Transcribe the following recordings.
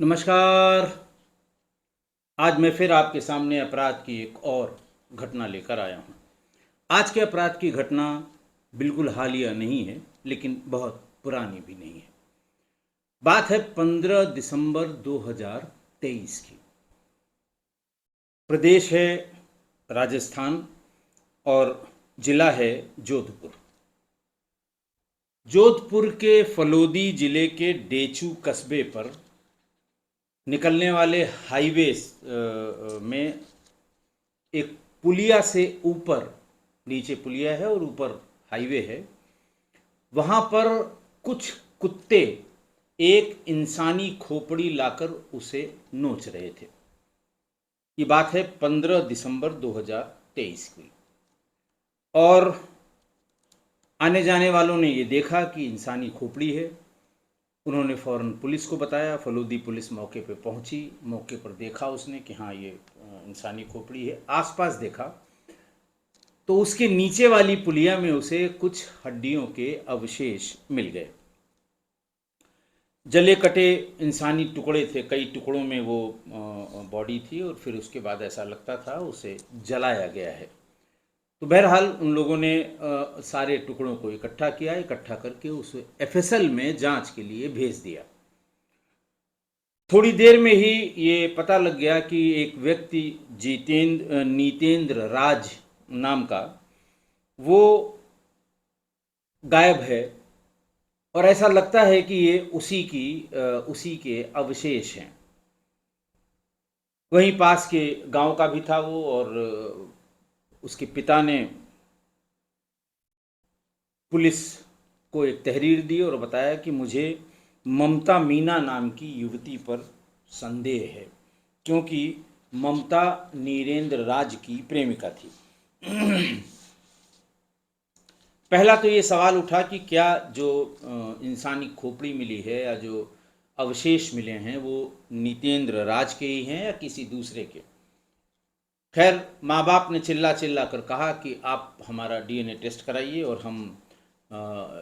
नमस्कार। आज मैं फिर आपके सामने अपराध की एक और घटना लेकर आया हूँ। आज के अपराध की घटना बिल्कुल हालिया नहीं है, लेकिन बहुत पुरानी भी नहीं है। बात है 15 दिसंबर 2023 की। प्रदेश है राजस्थान और जिला है जोधपुर। जोधपुर के फलोदी जिले के डेचू कस्बे पर निकलने वाले हाईवे में एक पुलिया से ऊपर, नीचे पुलिया है और ऊपर हाईवे है, वहां पर कुछ कुत्ते एक इंसानी खोपड़ी लाकर उसे नोच रहे थे। ये बात है 15 दिसंबर 2023 की। और आने जाने वालों ने ये देखा कि इंसानी खोपड़ी है। उन्होंने फ़ौरन पुलिस को बताया। फलोदी पुलिस मौके पे पहुंची। मौके पर देखा उसने कि हाँ, ये इंसानी खोपड़ी है। आसपास देखा तो उसके नीचे वाली पुलिया में उसे कुछ हड्डियों के अवशेष मिल गए। जले कटे इंसानी टुकड़े थे, कई टुकड़ों में वो बॉडी थी और फिर उसके बाद ऐसा लगता था उसे जलाया गया है। तो बहरहाल उन लोगों ने सारे टुकड़ों को इकट्ठा किया। इकट्ठा करके उसे एफएसएल में जांच के लिए भेज दिया। थोड़ी देर में ही ये पता लग गया कि एक व्यक्ति नीतेंद्र राज नाम का, वो गायब है। और ऐसा लगता है कि ये उसी के अवशेष हैं। वहीं पास के गांव का भी था वो। और उसके पिता ने पुलिस को एक तहरीर दी और बताया कि मुझे ममता मीना नाम की युवती पर संदेह है, क्योंकि ममता नीरेंद्र राज की प्रेमिका थी। पहला तो ये सवाल उठा कि क्या जो इंसानी खोपड़ी मिली है या जो अवशेष मिले हैं वो नितेंद्र राज के ही हैं या किसी दूसरे के। खैर, माँ बाप ने चिल्ला चिल्ला कर कहा कि आप हमारा डीएनए टेस्ट कराइए और हम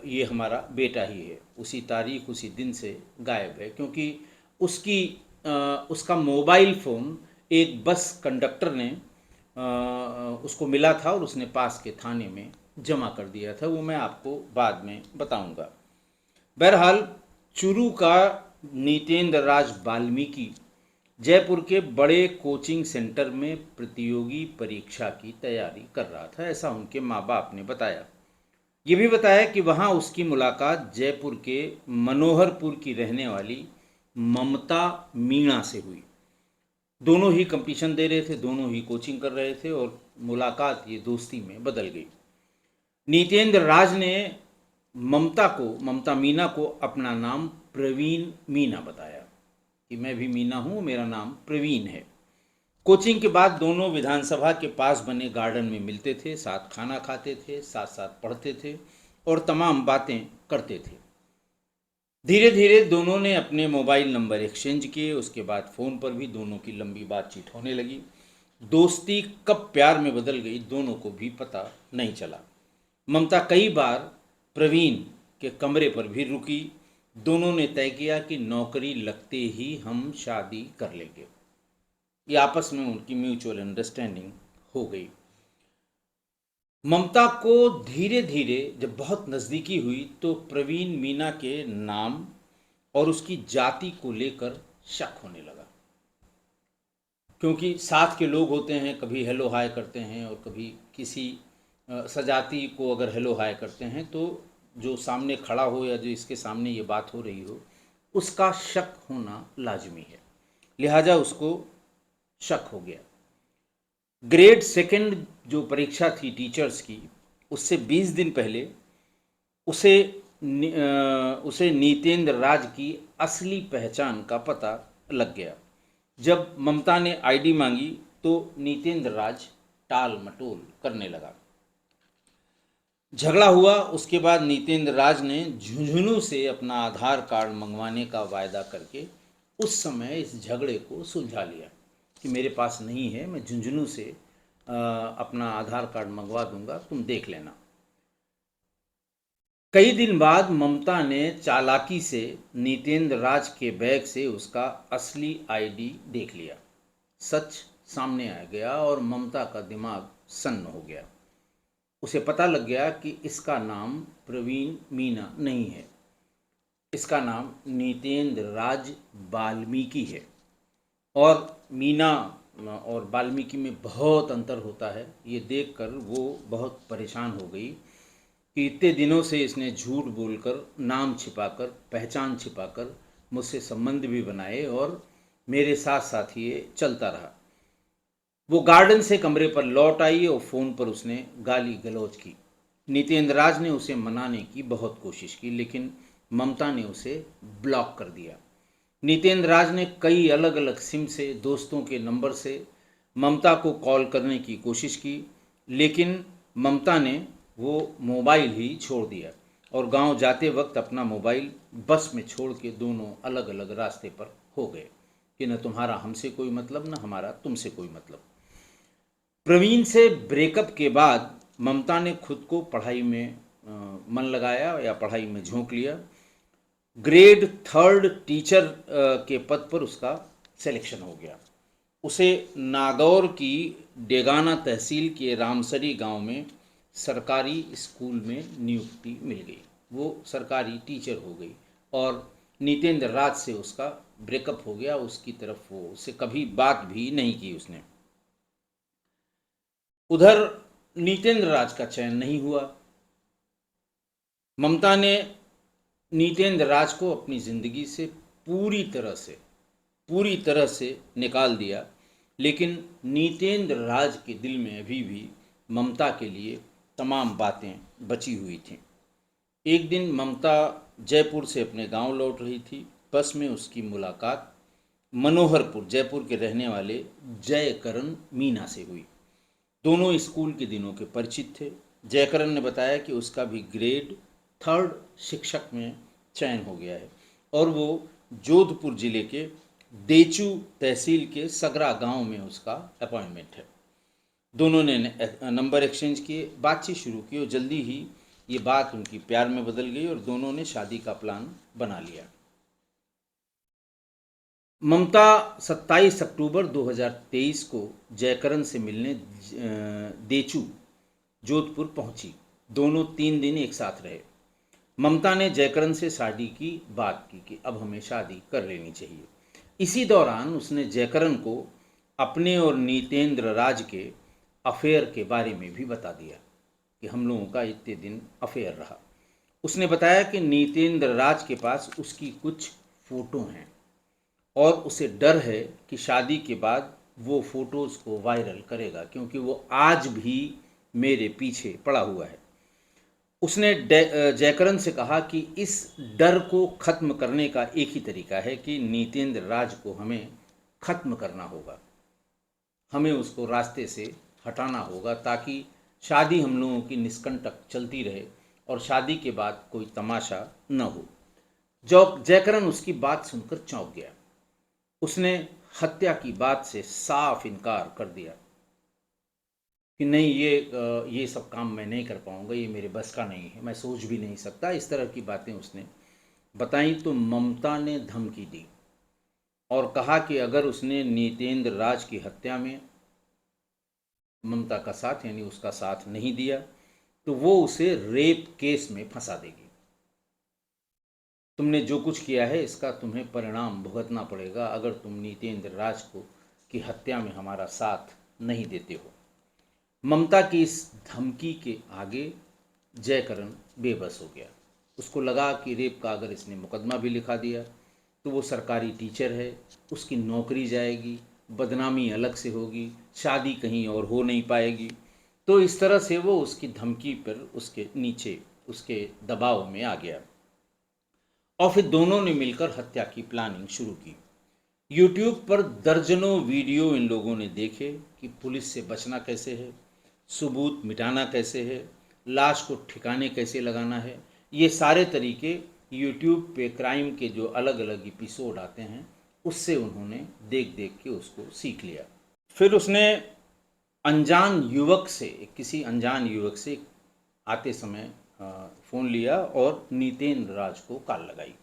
ये हमारा बेटा ही है। उसी तारीख उसी दिन से गायब है, क्योंकि उसकी अ, उसका मोबाइल फ़ोन एक बस कंडक्टर ने उसको मिला था और उसने पास के थाने में जमा कर दिया था। वो मैं आपको बाद में बताऊंगा। बहरहाल, चुरू का नितेंद्र राज वाल्मीकि जयपुर के बड़े कोचिंग सेंटर में प्रतियोगी परीक्षा की तैयारी कर रहा था, ऐसा उनके माँ बाप ने बताया। ये भी बताया कि वहाँ उसकी मुलाकात जयपुर के मनोहरपुर की रहने वाली ममता मीणा से हुई। दोनों ही कंपटीशन दे रहे थे, दोनों ही कोचिंग कर रहे थे और मुलाकात ये दोस्ती में बदल गई। नितेंद्र राज ने ममता मीना को अपना नाम प्रवीण मीना बताया कि मैं भी मीना हूँ, मेरा नाम प्रवीण है। कोचिंग के बाद दोनों विधानसभा के पास बने गार्डन में मिलते थे, साथ खाना खाते थे, साथ साथ पढ़ते थे और तमाम बातें करते थे। धीरे धीरे दोनों ने अपने मोबाइल नंबर एक्सचेंज किए। उसके बाद फ़ोन पर भी दोनों की लंबी बातचीत होने लगी। दोस्ती कब प्यार में बदल गई, दोनों को भी पता नहीं चला। ममता कई बार प्रवीण के कमरे पर भी रुकी। दोनों ने तय किया कि नौकरी लगते ही हम शादी कर लेंगे। ये आपस में उनकी म्यूचुअल अंडरस्टैंडिंग हो गई। ममता को धीरे धीरे जब बहुत नज़दीकी हुई तो प्रवीण मीना के नाम और उसकी जाति को लेकर शक होने लगा, क्योंकि साथ के लोग होते हैं, कभी हेलो हाय करते हैं और कभी किसी सजाती को अगर हेलो हाय करते हैं तो जो सामने खड़ा हो या जो इसके सामने ये बात हो रही हो, उसका शक होना लाजमी है। लिहाजा उसको शक हो गया। ग्रेड सेकंड जो परीक्षा थी टीचर्स की, उससे 20 दिन पहले उसे उसे नितेंद्र राज की असली पहचान का पता लग गया। जब ममता ने आईडी मांगी तो नितेंद्र राज टाल मटोल करने लगा। झगड़ा हुआ। उसके बाद नितेंद्र राज ने झुंझुनू से अपना आधार कार्ड मंगवाने का वायदा करके उस समय इस झगड़े को सुलझा लिया कि मेरे पास नहीं है, मैं झुंझुनू से अपना आधार कार्ड मंगवा दूंगा, तुम देख लेना। कई दिन बाद ममता ने चालाकी से नितेंद्र राज के बैग से उसका असली आईडी देख लिया। सच सामने आ गया और ममता का दिमाग सन्न हो गया। उसे पता लग गया कि इसका नाम प्रवीण मीना नहीं है, इसका नाम नितेंद्र राज वाल्मीकि है। और मीना और वाल्मीकि में बहुत अंतर होता है। ये देखकर वो बहुत परेशान हो गई कि इतने दिनों से इसने झूठ बोलकर, नाम छिपाकर, पहचान छिपाकर मुझसे संबंध भी बनाए और मेरे साथ साथ ये चलता रहा। वो गार्डन से कमरे पर लौट आई और फ़ोन पर उसने गाली गलौज की। नितेंद्र राज ने उसे मनाने की बहुत कोशिश की, लेकिन ममता ने उसे ब्लॉक कर दिया। नितेंद्र राज ने कई अलग अलग सिम से, दोस्तों के नंबर से ममता को कॉल करने की कोशिश की, लेकिन ममता ने वो मोबाइल ही छोड़ दिया और गांव जाते वक्त अपना मोबाइल बस में छोड़ के दोनों अलग अलग रास्ते पर हो गए कि न तुम्हारा हमसे कोई मतलब, न हमारा तुमसे कोई मतलब। प्रवीण से ब्रेकअप के बाद ममता ने खुद को पढ़ाई में मन लगाया या पढ़ाई में झोंक लिया। ग्रेड 3 टीचर के पद पर उसका सिलेक्शन हो गया। उसे नागौर की डेगाना तहसील के रामसरी गांव में सरकारी स्कूल में नियुक्ति मिल गई। वो सरकारी टीचर हो गई और नितेंद्र राज से उसका ब्रेकअप हो गया। उसकी तरफ वो उससे कभी बात भी नहीं की उसने। उधर नितेंद्र राज का चयन नहीं हुआ। ममता ने नितेंद्र राज को अपनी ज़िंदगी से पूरी तरह से निकाल दिया, लेकिन नितेंद्र राज के दिल में अभी भी ममता के लिए तमाम बातें बची हुई थीं। एक दिन ममता जयपुर से अपने गांव लौट रही थी। बस में उसकी मुलाकात मनोहरपुर, जयपुर के रहने वाले जयकरण मीना से हुई। दोनों स्कूल के दिनों के परिचित थे। जयकरण ने बताया कि उसका भी ग्रेड 3 शिक्षक में चयन हो गया है और वो जोधपुर जिले के देचू तहसील के सगरा गांव में उसका अपॉइंटमेंट है। दोनों ने नंबर एक्सचेंज किए, बातचीत शुरू की और जल्दी ही ये बात उनकी प्यार में बदल गई और दोनों ने शादी का प्लान बना लिया। ममता 27 अक्टूबर 2023 को जयकरण से मिलने देचू जोधपुर पहुंची। दोनों 3 दिन एक साथ रहे। ममता ने जयकरण से शादी की बात की कि अब हमें शादी कर लेनी चाहिए। इसी दौरान उसने जयकरण को अपने और नितेंद्र राज के अफेयर के बारे में भी बता दिया कि हम लोगों का इतने दिन अफेयर रहा। उसने बताया कि नितेंद्र राज के पास उसकी कुछ फ़ोटो हैं और उसे डर है कि शादी के बाद वो फ़ोटोज़ को वायरल करेगा, क्योंकि वो आज भी मेरे पीछे पड़ा हुआ है। उसने जयकरण से कहा कि इस डर को ख़त्म करने का एक ही तरीका है कि नितेंद्र राज को हमें ख़त्म करना होगा, हमें उसको रास्ते से हटाना होगा ताकि शादी हम लोगों की निष्कंटक चलती रहे और शादी के बाद कोई तमाशा न हो। जो जयकरण उसकी बात सुनकर चौंक गया। उसने हत्या की बात से साफ इनकार कर दिया कि नहीं, ये सब काम मैं नहीं कर पाऊँगा, ये मेरे बस का नहीं है, मैं सोच भी नहीं सकता। इस तरह की बातें उसने बताई तो ममता ने धमकी दी और कहा कि अगर उसने नितेंद्र राज की हत्या में ममता का साथ यानी उसका साथ नहीं दिया तो वो उसे रेप केस में फंसा देगी। तुमने जो कुछ किया है इसका तुम्हें परिणाम भुगतना पड़ेगा अगर तुम नितेंद्र राज को की हत्या में हमारा साथ नहीं देते हो। ममता की इस धमकी के आगे जयकरण बेबस हो गया। उसको लगा कि रेप का अगर इसने मुकदमा भी लिखा दिया तो वो सरकारी टीचर है, उसकी नौकरी जाएगी, बदनामी अलग से होगी, शादी कहीं और हो नहीं पाएगी। तो इस तरह से वो उसकी धमकी पर उसके नीचे उसके दबाव में आ गया और फिर दोनों ने मिलकर हत्या की प्लानिंग शुरू की। यूट्यूब पर दर्जनों वीडियो इन लोगों ने देखे कि पुलिस से बचना कैसे है, सबूत मिटाना कैसे है, लाश को ठिकाने कैसे लगाना है। ये सारे तरीके यूट्यूब पे क्राइम के जो अलग अलग एपिसोड आते हैं उससे उन्होंने देख देख के उसको सीख लिया। फिर उसने किसी अनजान युवक से आते समय फ़ोन लिया और नीतेंद्र राज को कॉल लगाई।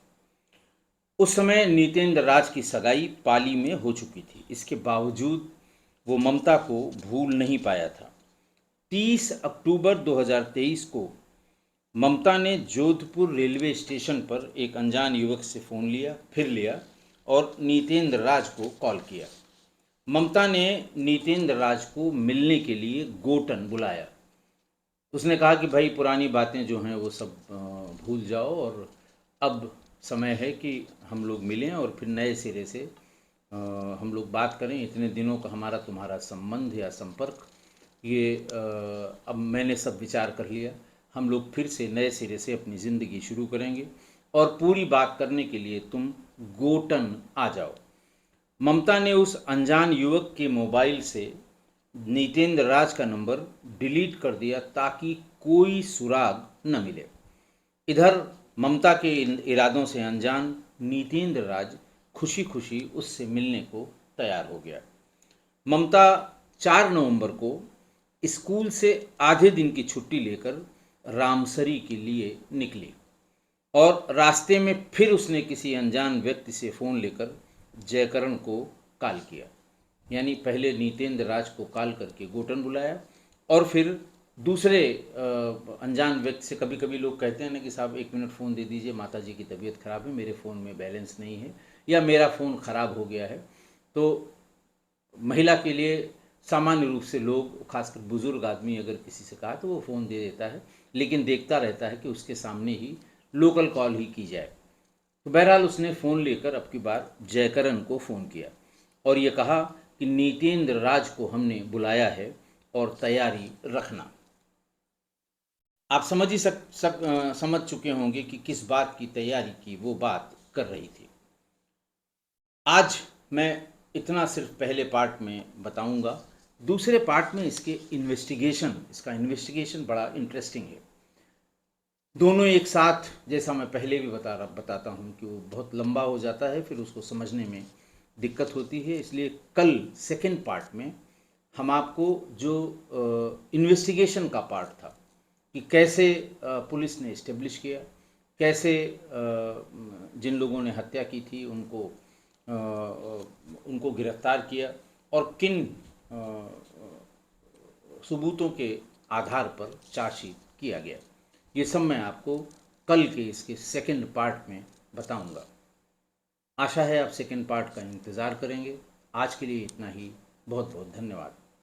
उस समय नीतेंद्र राज की सगाई पाली में हो चुकी थी। इसके बावजूद वो ममता को भूल नहीं पाया था। 30 अक्टूबर 2023 को ममता ने जोधपुर रेलवे स्टेशन पर एक अनजान युवक से फ़ोन लिया और नीतेंद्र राज को कॉल किया। ममता ने नीतेंद्र राज को मिलने के लिए गोटन बुलाया। उसने कहा कि भाई पुरानी बातें जो हैं वो सब भूल जाओ और अब समय है कि हम लोग मिलें और फिर नए सिरे से हम लोग बात करें। इतने दिनों का हमारा तुम्हारा संबंध या संपर्क, ये अब मैंने सब विचार कर लिया। हम लोग फिर से नए सिरे से अपनी ज़िंदगी शुरू करेंगे और पूरी बात करने के लिए तुम गोटन आ जाओ। ममता ने उस अनजान युवक के मोबाइल से नीतेंद्र राज का नंबर डिलीट कर दिया ताकि कोई सुराग न मिले। इधर ममता के इरादों से अनजान नीतेंद्र राज खुशी खुशी उससे मिलने को तैयार हो गया। ममता 4 नवंबर को स्कूल से आधे दिन की छुट्टी लेकर रामसरी के लिए निकली और रास्ते में फिर उसने किसी अनजान व्यक्ति से फ़ोन लेकर जयकरण को कॉल किया। यानी पहले नीतेंद्र राज को कॉल करके गोटन बुलाया और फिर दूसरे अनजान व्यक्ति से, कभी कभी लोग कहते हैं ना कि साहब 1 मिनट फ़ोन दे दीजिए, माता जी की तबीयत ख़राब है, मेरे फ़ोन में बैलेंस नहीं है या मेरा फ़ोन ख़राब हो गया है। तो महिला के लिए सामान्य रूप से लोग, खासकर बुज़ुर्ग आदमी अगर किसी से कहा तो वो फ़ोन दे देता है, लेकिन देखता रहता है कि उसके सामने ही लोकल कॉल ही की जाए। तो बहरहाल उसने फ़ोन लेकर अब की बार जयकरण को फ़ोन किया और ये कहा कि नीतेंद्र राज को हमने बुलाया है और तैयारी रखना। आप समझ ही समझ चुके होंगे कि किस बात की तैयारी की वो बात कर रही थी। आज मैं इतना सिर्फ पहले पार्ट में बताऊंगा। दूसरे पार्ट में इसका इन्वेस्टिगेशन बड़ा इंटरेस्टिंग है। दोनों एक साथ, जैसा मैं पहले भी बताता हूँ कि वो बहुत लंबा हो जाता है, फिर उसको समझने में दिक्कत होती है। इसलिए कल सेकंड पार्ट में हम आपको जो इन्वेस्टिगेशन का पार्ट था कि कैसे पुलिस ने इस्टेब्लिश किया, कैसे जिन लोगों ने हत्या की थी उनको गिरफ्तार किया और किन सबूतों के आधार पर चार्जशीट किया गया, ये सब मैं आपको कल के इसके सेकंड पार्ट में बताऊंगा। आशा है आप सेकंड पार्ट का इंतज़ार करेंगे। आज के लिए इतना ही। बहुत बहुत धन्यवाद।